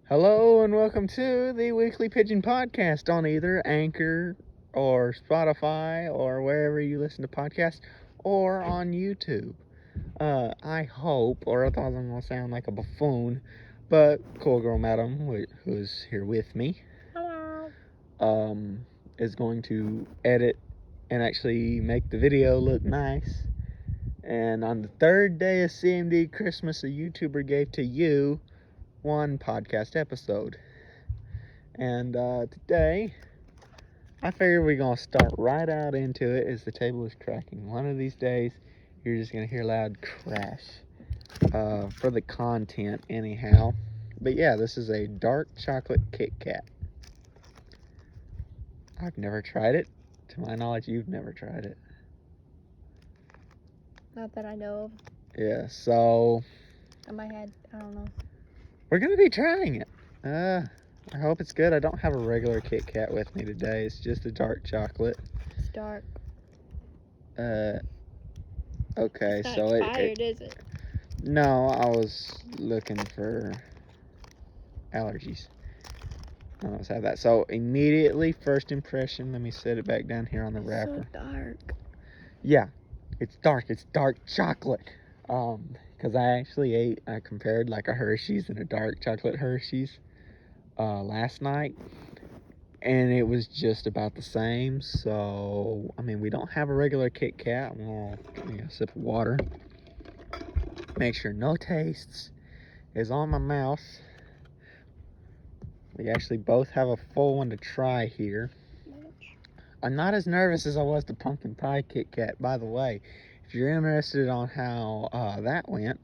Hello and welcome to the Weekly Pigeon Podcast on either Anchor or Spotify or wherever you listen to podcasts or on YouTube. I hope, or I thought I'm going to sound like a buffoon, but Cool Girl Madam, who's here with me, is going to edit and actually make the video look nice. And on the third day of CMD Christmas, a YouTuber gave to you one podcast episode. And today, I figure we're going to start right out into it as the table is cracking. One of these days, you're just going to hear loud crash for the content anyhow. But yeah, this is a dark chocolate Kit Kat. I've never tried it. To my knowledge, you've never tried it. Not that I know of. Yeah, so In my head, I don't know. we're going to be trying it. I hope it's good. I don't have a regular Kit Kat with me today. It's just a dark chocolate. It's dark. Okay, It's not so expired, is it? No, I was looking for allergies. I almost have that. So immediately, first impression. Let me set it back down here on the wrapper. So dark. Yeah, it's dark. It's dark chocolate. Because I compared like a Hershey's and a dark chocolate Hershey's last night, and it was just about the same. So I mean, we don't have a regular Kit Kat. I'm gonna give me a sip of water. Make sure no tastes is on my mouth. We actually both have a full one to try here. I'm not as nervous as I was the pumpkin pie Kit Kat, by the way. If you're interested on how that went,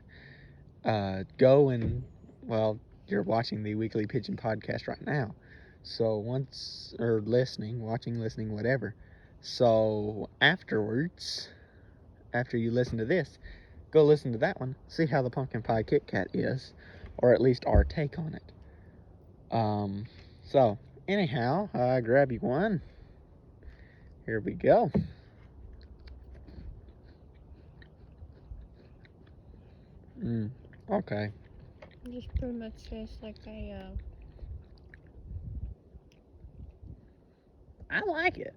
go and, well, you're watching the Weekly Pigeon Podcast right now. So watching, listening, whatever. So afterwards, after you listen to this, go listen to that one, see how the pumpkin pie Kit Kat is, or at least our take on it. So anyhow, grab you one. Here we go. Okay. It just pretty much tastes like I like it.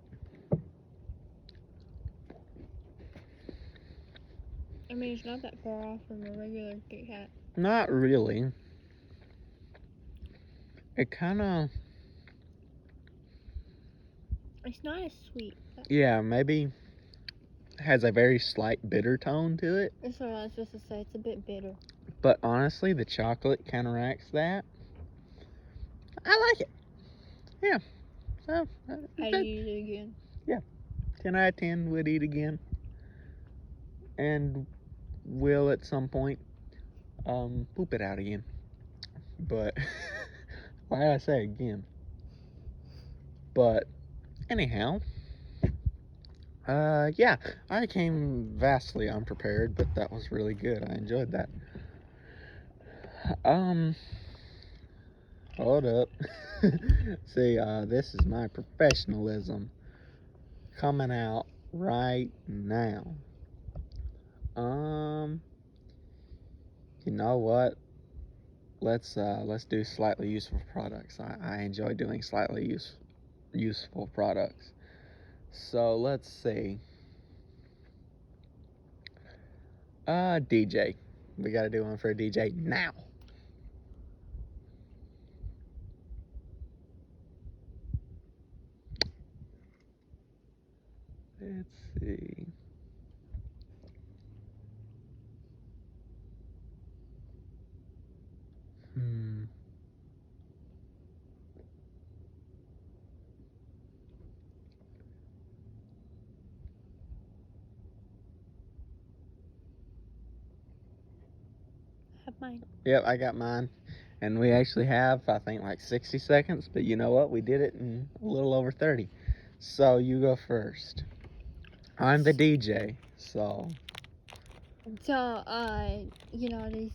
I mean, it's not that far off from a regular Kit Kat. Not really. It kind of... It's not as sweet. Yeah, maybe has a very slight bitter tone to it. That's what I was supposed to say. It's a bit bitter. But honestly, the chocolate counteracts that. I like it. Yeah. So, I'd eat it again. Yeah. 10 out of 10 would eat again. And will at some point poop it out again. But why did I say again? But anyhow, yeah, I came vastly unprepared, but that was really good. I enjoyed that. Hold up. See, this is my professionalism coming out right now. You know what? Let's do slightly useful products. I enjoy doing slightly useful products. So let's see. DJ. We gotta do one for a DJ now. Let's see. Have mine. Yep, I got mine. And we actually have, I think, like 60 seconds. But you know what? We did it in a little over 30. So you go first. I'm the DJ, so... So, you know, he's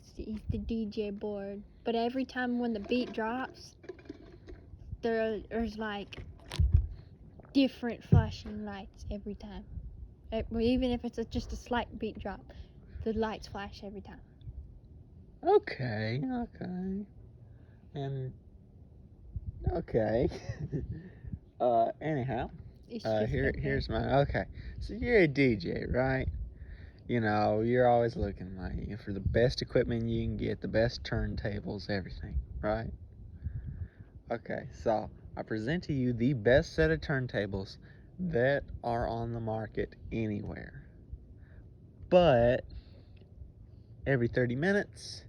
the DJ board. But every time when the beat drops, there's like different flashing lights every time. Even if it's just a slight beat drop, the lights flash every time. Okay. And okay. Anyhow, It's just okay. here's my okay. So you're a DJ, right? You know, you're always looking like for the best equipment you can get, the best turntables, everything, right? Okay, so I present to you the best set of turntables that are on the market anywhere. But every 30 minutes,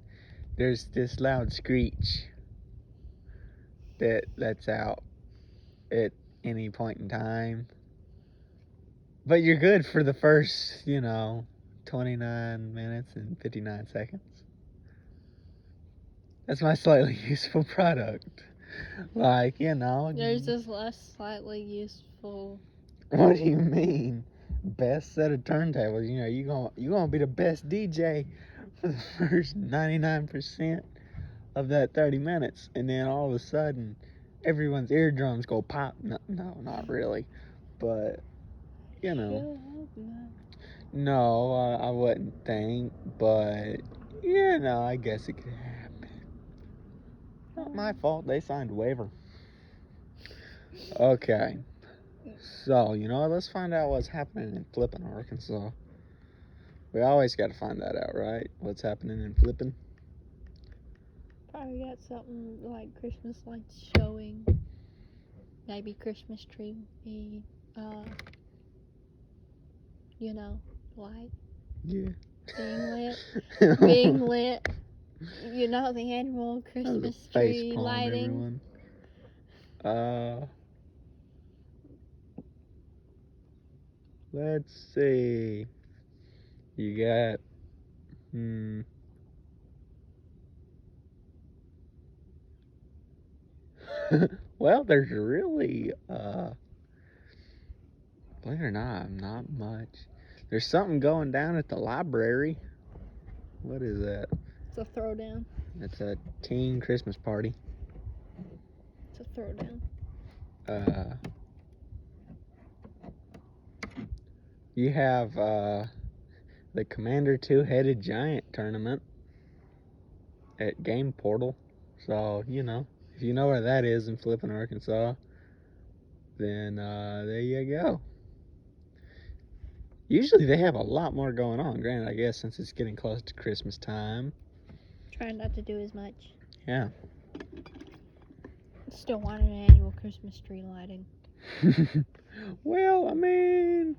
there's this loud screech that lets out at any point in time. But you're good for the first, 29 minutes and 59 seconds. That's my slightly useful product. Like, There's this less slightly useful. What do you mean? Best set of turntables. You gonna be the best DJ for the first 99% of that 30 minutes, and then all of a sudden, everyone's eardrums go pop. No, not really, but no, I wouldn't think, but I guess it could happen. Not my fault. They signed a waiver. Okay. So, let's find out what's happening in Flippin, Arkansas. We always got to find that out, right? What's happening in Flippin? Probably got something like Christmas lights showing. Maybe Christmas tree. Light. Yeah. Being lit. The annual Christmas tree lighting. Everyone. Let's see. You got, well, there's really, believe it or not much. There's something going down at the library. What is that? It's a throwdown. It's a teen Christmas party. It's a throwdown. You have the Commander Two-Headed Giant tournament at Game Portal. So, if you know where that is in Flippin, Arkansas, then there you go. Usually they have a lot more going on. Granted, I guess since it's getting close to Christmas time. Trying not to do as much. Yeah. Still want an annual Christmas tree lighting. Well, I mean,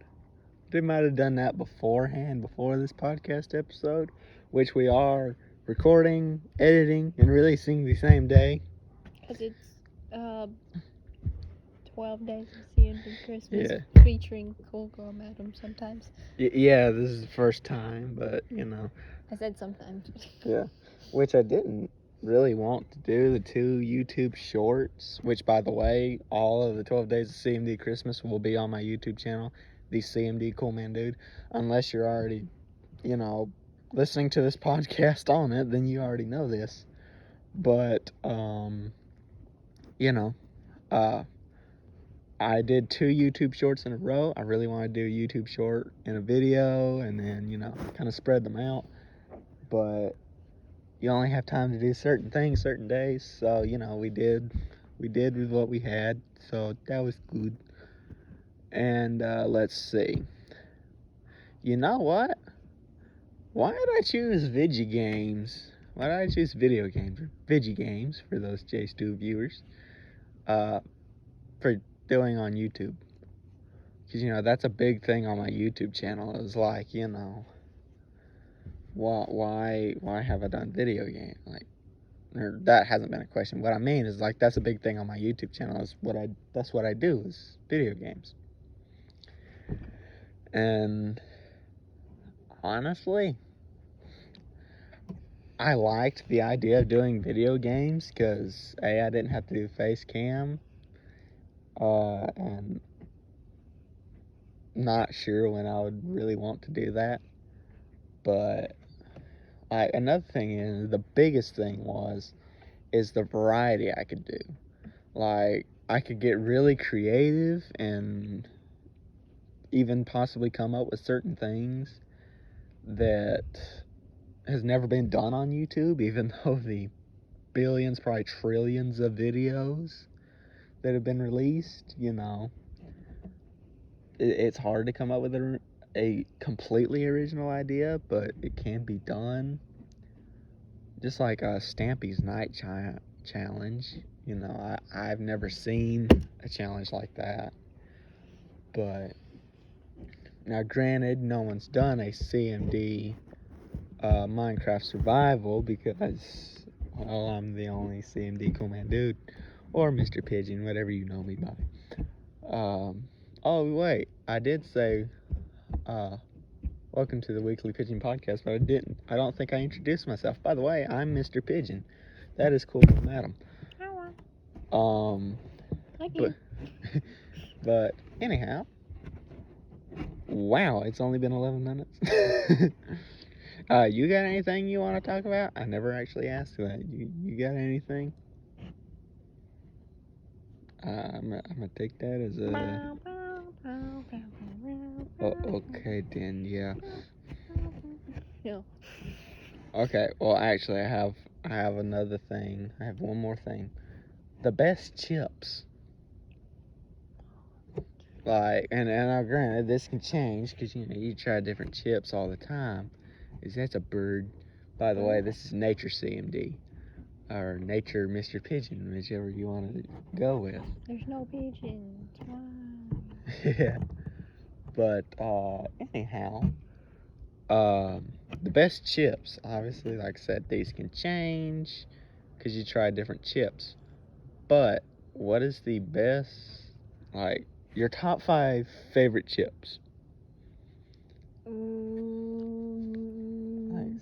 they might have done that beforehand, before this podcast episode, which we are recording, editing, and releasing the same day. Because it's 12 days of C&D Christmas, featuring Cool Girl Madam sometimes. Yeah, this is the first time, but, I said sometimes. Yeah, which I didn't really want to do, the 2 YouTube shorts, which, by the way, all of the 12 days of CMD Christmas will be on my YouTube channel, the CMD Cool Man Dude. Unless you're already, listening to this podcast on it, then you already know this. But, I did 2 YouTube shorts in a row. I really want to do a YouTube short and a video, and then, kind of spread them out. But you only have time to do certain things certain days, so we did with what we had, so that was good. And let's see, you know what, why did I choose video games or Vigi games for those J-Stu viewers for doing on YouTube? Because that's a big thing on my YouTube channel, is like, why have I done video game? Like, or that hasn't been a question. What I mean is, like, that's a big thing on my YouTube channel. That's what I do, is video games. And honestly, I liked the idea of doing video games because I didn't have to do face cam, and not sure when I would really want to do that. But another thing is, the biggest thing is the variety I could do. Like, I could get really creative and even possibly come up with certain things that has never been done on YouTube, even though the billions, probably trillions of videos that have been released, you know, it's hard to come up with a completely original idea, but it can be done. Just like Stampy's Night Challenge, you know, I've never seen a challenge like that. But now, granted, no one's done a CMD Minecraft survival because, well, I'm the only CMD cool man dude, or Mr. Pigeon, whatever you know me by. Oh wait, I did say, welcome to the Weekly Pigeon Podcast, but I didn't. I don't think I introduced myself. By the way, I'm Mr. Pigeon. That is cool, madam. But, but anyhow, wow, it's only been 11 minutes. You got anything you want to talk about? I never actually asked that. You got anything? I'm gonna take that as a. Oh, okay, then, yeah. No. Okay, well, actually, I have another thing. I have one more thing. The best chips. Like, and granted, this can change because, you know, you try different chips all the time. That's a bird. By the way, this is Nature CMD. Or Nature Mr. Pigeon, whichever you want to go with. There's no pigeons. Wow. Yeah. But, anyhow, the best chips, obviously, like I said, these can change because you try different chips. But, what is the best, like, your top 5 favorite chips? Like,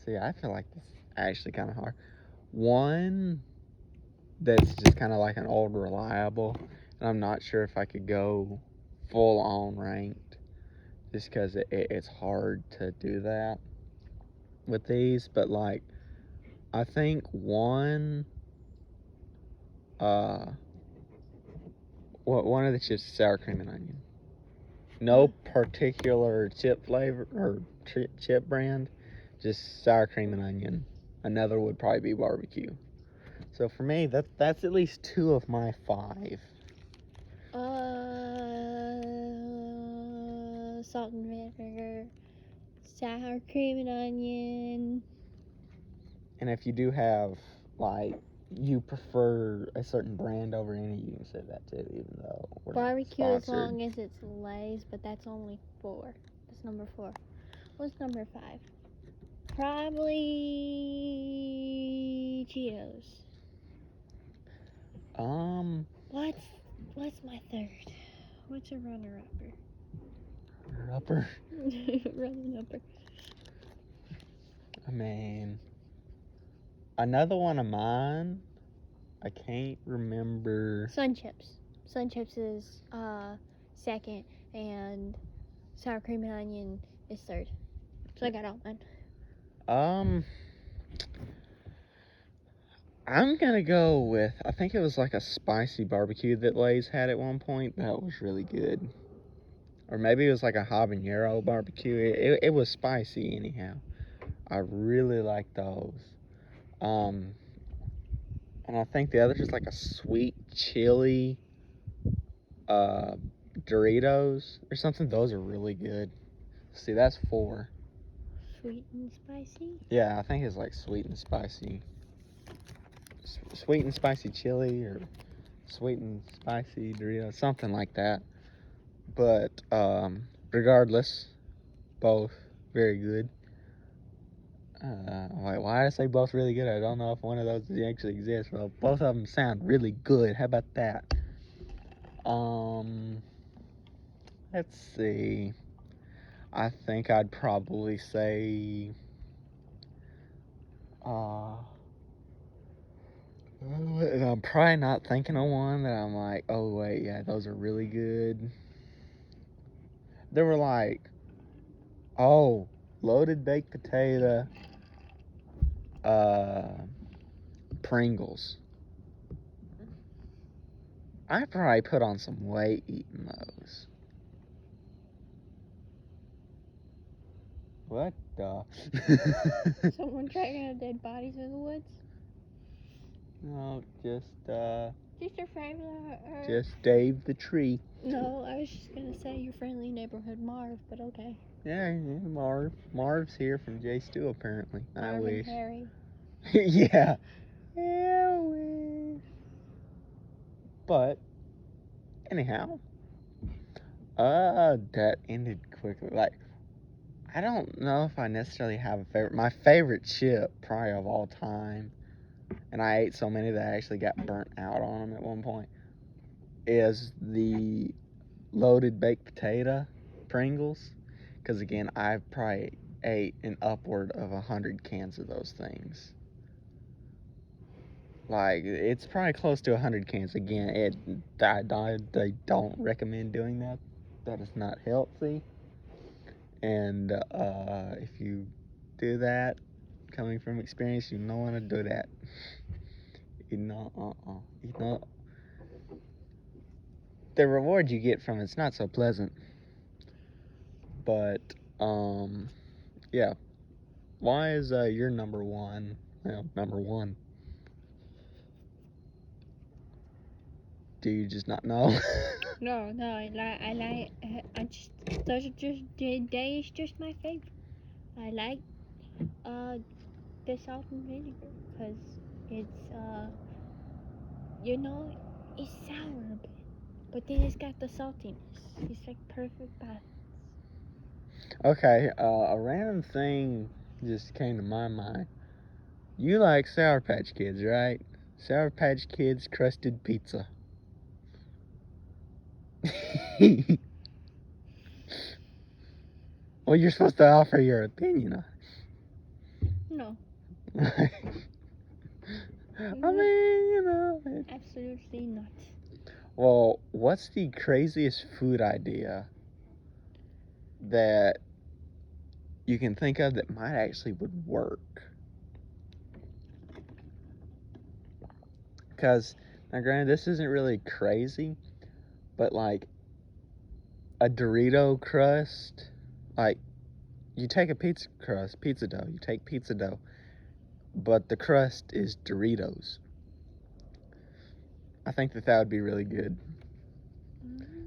see, I feel like this is actually kind of hard. One that's just kind of like an old reliable, and I'm not sure if I could go full on ranked just because it's hard to do that with these, but like I think one one of the chips is sour cream and onion. No particular chip flavor or chip brand, just sour cream and onion. Another would probably be barbecue. So for me, that's at least 2 of my 5. Salt and vinegar, sour cream and onion. And if you do have, like, you prefer a certain brand over any, you can say that too, even though we're Barbecue not as sponsored. long as it's Lay's, but that's only 4. That's number 4. What's number 5? Probably Cheetos. What's my 3rd? What's a runner-upper? Upper? Runner-upper. I mean, another one of mine, I can't remember. Sun Chips. Sun Chips is 2nd, and sour cream and onion is 3rd. So I got all mine. I'm gonna go with, I think it was like a spicy barbecue that Lay's had at one point. That was really good. Or maybe it was like a habanero barbecue. It was spicy anyhow. I really like those. And I think the other is like a sweet chili Doritos or something. Those are really good. See, that's 4. Sweet and spicy? Yeah, I think it's like sweet and spicy. Sweet and spicy chili or sweet and spicy Doritos, something like that. But regardless, both very good. Why did I say both really good? I don't know if one of those actually exists. Well, both of them sound really good. How about that? Let's see. I think I'd probably say, and I'm probably not thinking of one that I'm like, oh wait, yeah, those are really good. There were like, loaded baked potato, Pringles. I probably put on some weight eating those. What the? Someone dragging out dead bodies in the woods? No, Just your favorite. just Dave the tree. No, I was just gonna say your friendly neighborhood Marv, but okay. Yeah, Marv's here from J Stu apparently. I Marv and wish. Harry. Yeah. Yeah, I wish. But anyhow, that ended quickly. Like, I don't know if I necessarily have a favorite. My favorite chip, probably of all time, and I ate so many that I actually got burnt out on them at one point, is the loaded baked potato Pringles. Because again, I probably ate an upward of 100 cans of those things. Like, it's probably close to 100 cans. Again, I don't recommend doing that. That is not healthy. And if you do that, coming from experience, you don't want to do that. You know, you know, the reward you get from it's not so pleasant. But yeah. Why is your number one? Well, number one. Do you just not know? No, I just, those are just, they is just my favorite. I like, the salt and vinegar, because it's, it's sour a bit, but then it's got the saltiness. It's like perfect balance. Okay, a random thing just came to my mind. You like Sour Patch Kids, right? Sour Patch Kids crusted pizza. Well, you're supposed to offer your opinion on No. it. I mean, Absolutely not. Well, what's the craziest food idea that you can think of that might actually would work? Because, now granted, this isn't really crazy, but like a Dorito crust, like you take a pizza dough, you take pizza dough, but the crust is Doritos. I think that would be really good.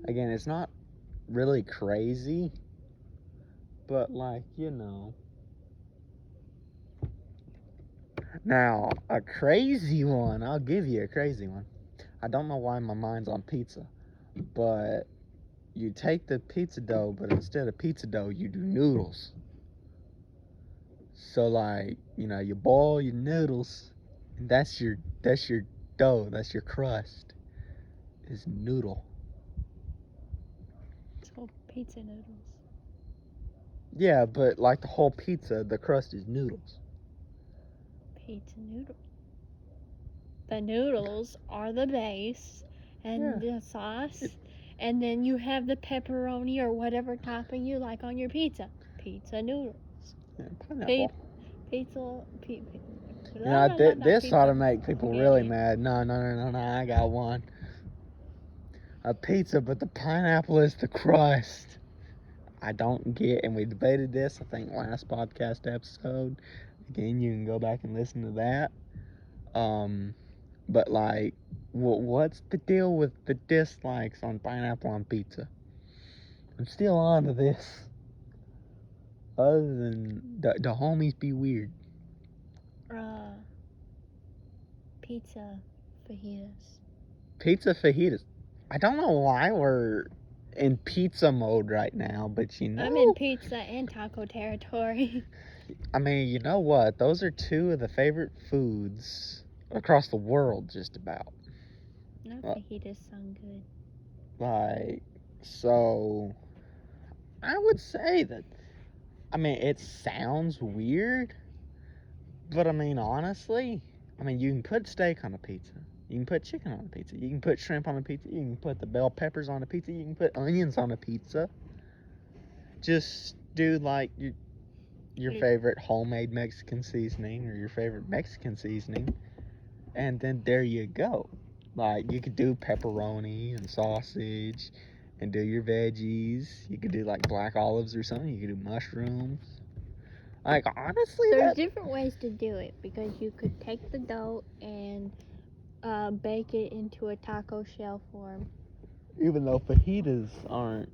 Again, it's not really crazy, but like, Now, a crazy one, I'll give you a crazy one. I don't know why my mind's on pizza, but you take the pizza dough, but instead of pizza dough, you do noodles. So like, you boil your noodles, and that's your dough, that's your crust. Is noodle. It's called pizza noodles. Yeah, but like the whole pizza, the crust is noodles. Pizza noodle. The noodles are the base, and the sauce, and then you have the pepperoni or whatever topping you like on your pizza. Pizza noodles. Yeah, pineapple. This ought to make people really mad. No, I got one. A pizza, but the pineapple is the crust. I don't get, and we debated this, I think, last podcast episode. Again, you can go back and listen to that. But like, what's the deal with the dislikes on pineapple on pizza? I'm still on to this. Other than the homies be weird. Pizza fajitas. Pizza fajitas. I don't know why we're in pizza mode right now, but I'm in pizza and taco territory. I mean, you know what? Those are two of the favorite foods across the world, just about. No, fajitas sound good. Like, so I would say that, I mean, it sounds weird, but I mean, honestly, you can put steak on a pizza. You can put chicken on a pizza. You can put shrimp on a pizza. You can put the bell peppers on a pizza. You can put onions on a pizza. Just do like your favorite homemade Mexican seasoning or your favorite Mexican seasoning, and then there you go. Like, you could do pepperoni and sausage and do your veggies. You could do like black olives or something. You could do mushrooms. Like, honestly, there's different ways to do it, because you could take the dough and bake it into a taco shell form. Even though fajitas aren't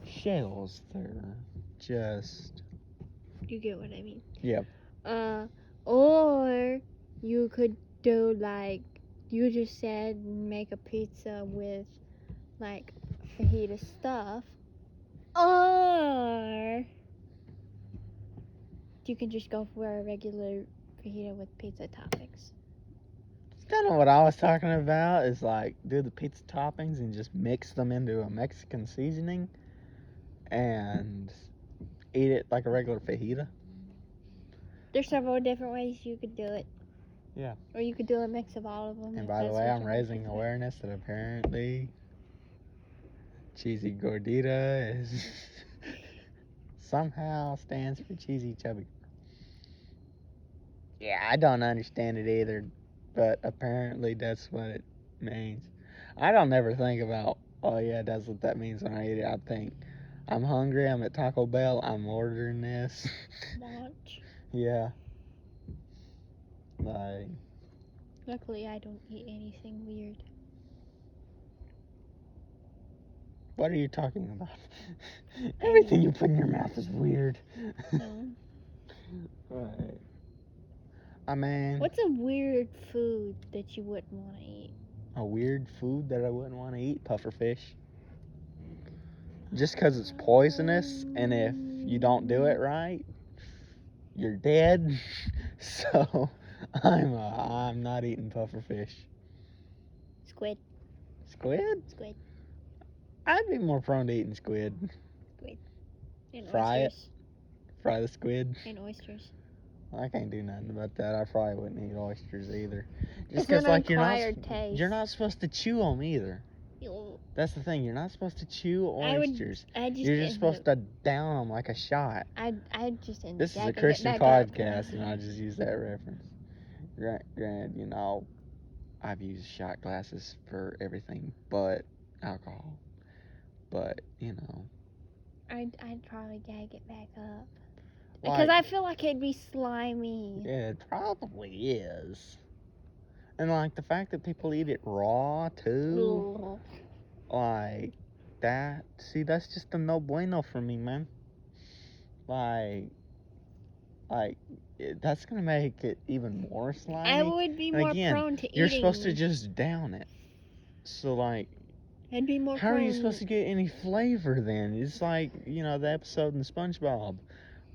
shells, they're just... You get what I mean? Yeah. Or you could do like you just said, make a pizza with like fajita stuff. Or you can just go for a regular fajita with pizza toppings. It's kind of what I was talking about, is like do the pizza toppings and just mix them into a Mexican seasoning and eat it like a regular fajita. There's several different ways you could do it. Yeah. Or you could do a mix of all of them. And if by the that's way, what I'm you want raising to do. awareness that apparently cheesy gordita is somehow stands for cheesy chubby. Yeah, I don't understand it either, but apparently that's what it means. I don't ever think about, oh yeah, that's what that means when I eat it. I think, I'm hungry, I'm at Taco Bell, I'm ordering this. Lunch. Yeah. Like, Luckily, I don't eat anything weird. what are you talking about? Everything you put in your mouth is weird. No. Right. I mean, What's a weird food that you wouldn't want to eat? a weird food that I wouldn't want to eat? Pufferfish. Just because it's poisonous, and if you don't do it right, you're dead. So I'm not eating pufferfish. Squid. Squid? Squid. I'd be more prone to eating squid. And Fry it. oysters. Fry the squid. And oysters. I can't do nothing about that. I probably wouldn't eat oysters either. Just It's an because, like, acquired taste. you're not supposed to chew them either. Ew. That's the thing. You're not supposed to chew oysters. I just You're just supposed to down them like a shot. I just end This is a gagging it Christian back up. podcast, and I just use that reference. Granted, you know, I've used shot glasses for everything but alcohol. But, you know. I'd probably gag it back up. Because I feel like it'd be slimy. Yeah, it probably is. And, like, the fact that people eat it raw, too. Ugh. Like, that. See, that's just a no bueno for me, man. Like, that's going to make it even more slimy. I would be more prone to eating. You're supposed to just down it. So, like, I'd be more how prone. are you supposed to get any flavor then? It's like, you know, the episode in SpongeBob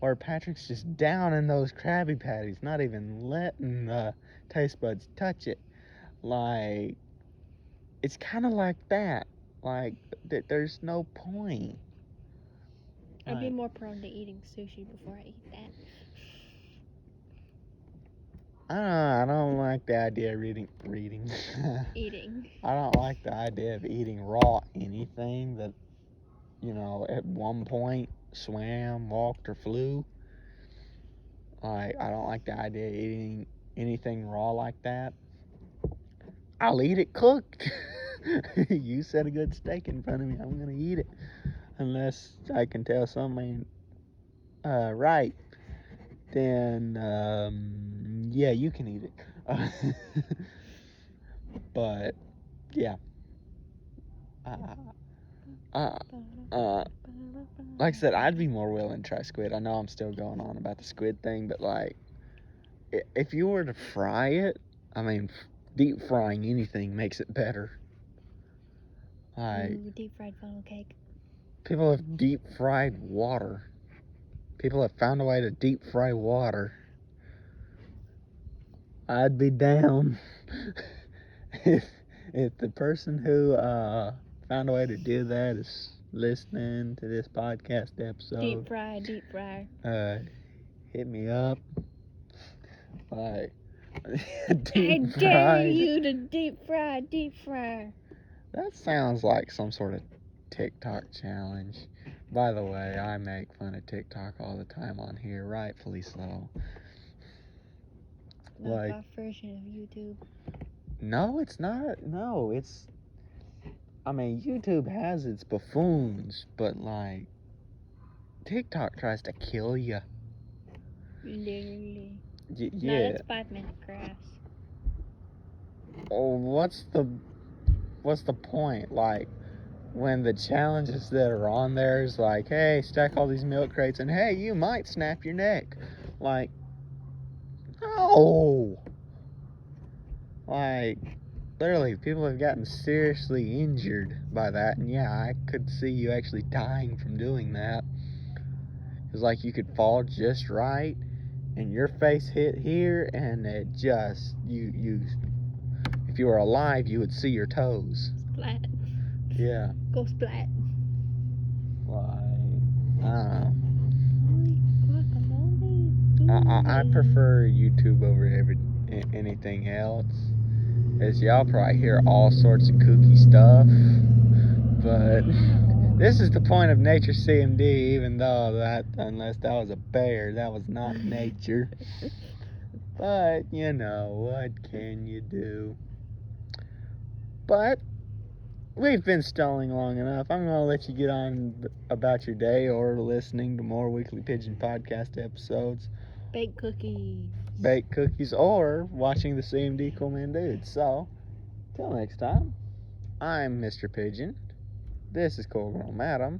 where Patrick's just downing those Krabby Patties, not even letting the taste buds touch it. Like, it's kind of like that. Like, there's no point. I'd be more prone to eating sushi before I eat that. I don't like the idea of eating. Eating. I don't like the idea of eating raw anything that, you know, at one point swam, walked, or flew. Like, I don't like the idea of eating anything raw like that. I'll eat it cooked. You set a good steak in front of me, I'm gonna eat it. Unless I can tell something ain't right. Then, yeah, you can eat it. But, yeah. Like I said, I'd be more willing to try squid. I know I'm still going on about the squid thing, but, like, if you were to fry it, I mean, deep frying anything makes it better. Like, Ooh, deep fried funnel cake. people have deep fried water. People have found a way to deep fry water. I'd be down if the person who found a way to do that is listening to this podcast episode. Deep fry. Hit me up. Like, I deep dare fried. you to deep fry. That sounds like some sort of TikTok challenge. By the way, I make fun of TikTok all the time on here, rightfully so. Like, Knockoff version of YouTube. no, it's not. No, it's... I mean, YouTube has its buffoons, but, like, TikTok tries to kill you. Literally. Yeah. No, that's 5 minute grass. oh, what's the point? Like, when the challenges that are on there is like, hey, stack all these milk crates, and hey, you might snap your neck. Like, no. Like, literally, people have gotten seriously injured by that, and yeah, I could see you actually dying from doing that. It's like you could fall just right, and your face hit here, and it just, if you were alive, you would see your toes. Splat. Yeah. Go splat. Like, I don't Holy know. guacamole. I prefer YouTube over anything else. As y'all probably hear all sorts of kooky stuff, but this is the point of Nature CMD, even though unless that was a bear, that was not nature. But, you know, what can you do? But, we've been stalling long enough. I'm going to let you get on about your day or listening to more Weekly Pigeon podcast episodes. Baked cookies. Baked cookies or watching the CMD Cool Man Dudes. So, till next time, I'm Mr. Pigeon. This is Cool Girl Madam.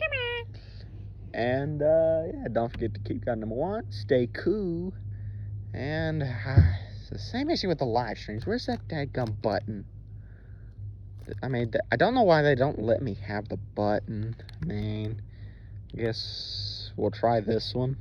And, yeah, don't forget to keep God number one. Stay cool. And, it's the same issue with the live streams. Where's that dadgum button? I mean, I don't know why they don't let me have the button. I mean, I guess we'll try this one.